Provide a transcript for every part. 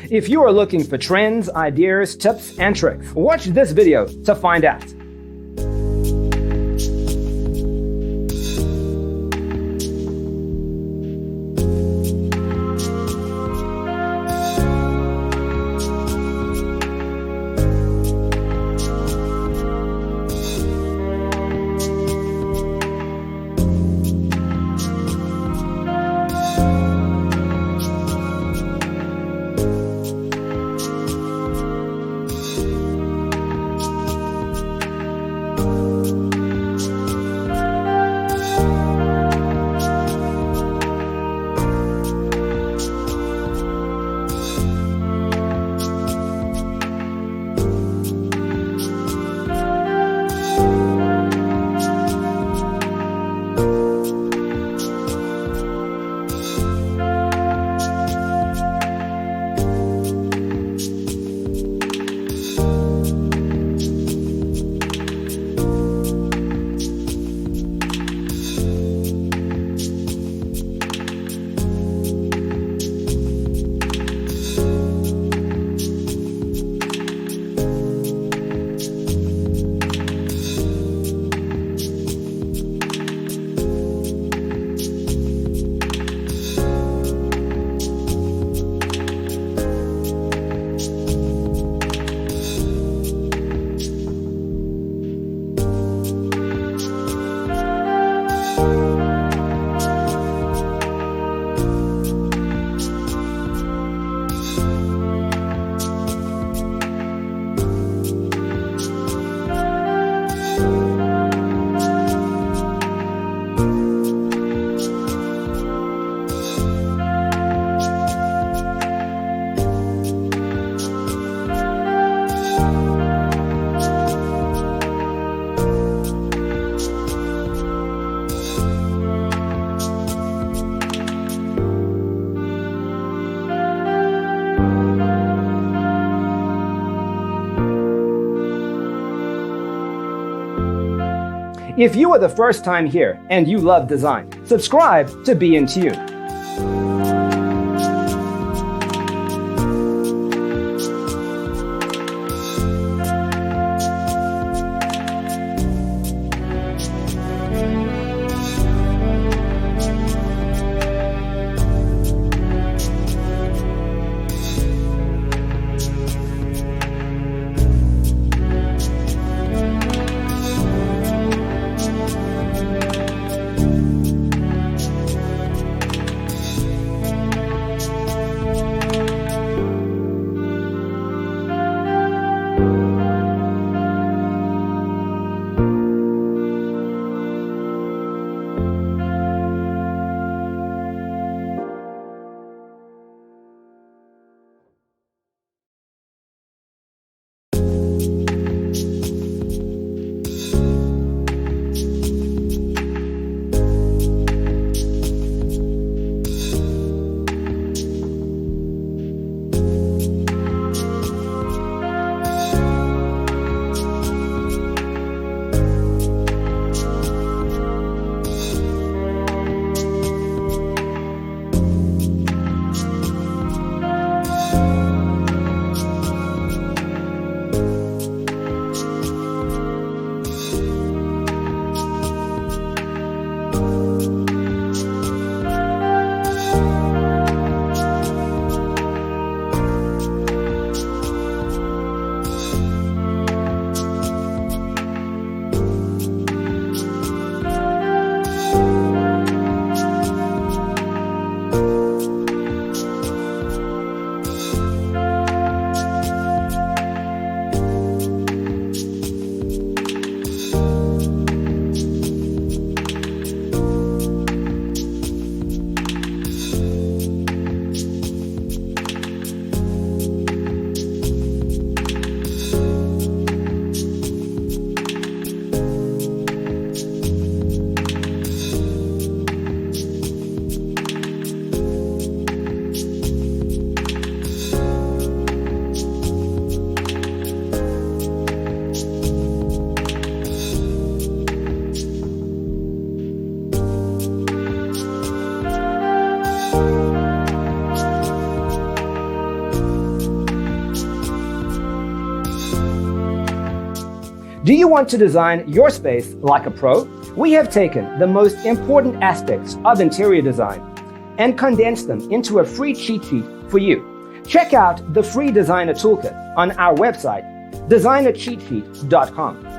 If you are looking for trends, ideas, tips, and tricks, watch this video to find out. If you are the first time here and you love design, subscribe to Be in Tune. Do you want to design your space like a pro? We have taken the most important aspects of interior design and condensed them into a free cheat sheet for you. Check out the free designer toolkit on our website, designercheatsheet.com.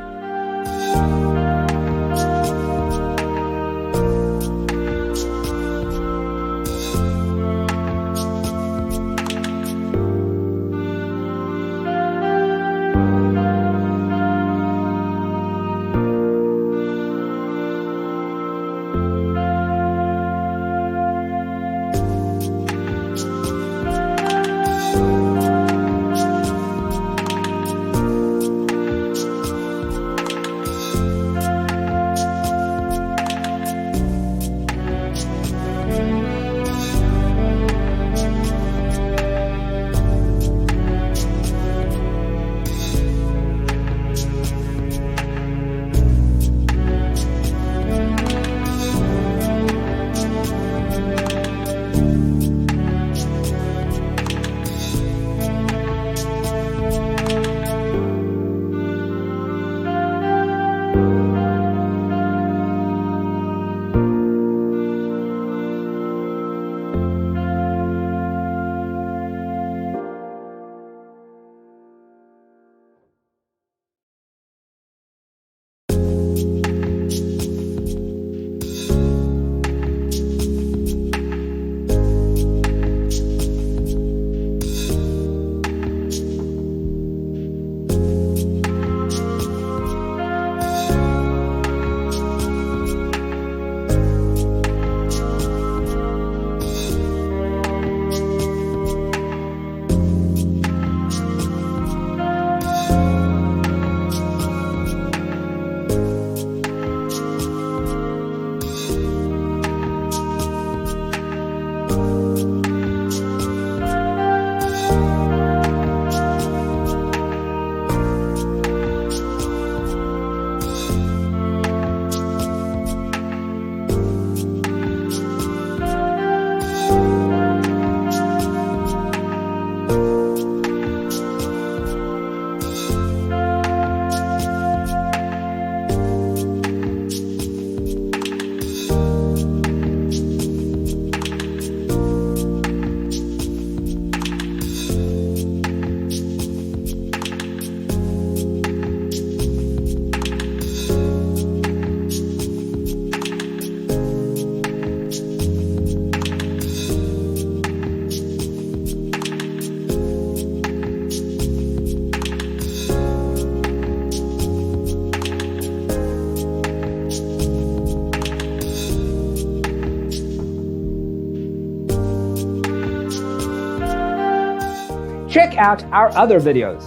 Check out our other videos.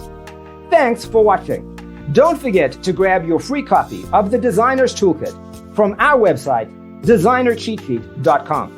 Thanks for watching. Don't forget to grab your free copy of the Designer's Toolkit from our website, designercheatsheet.com.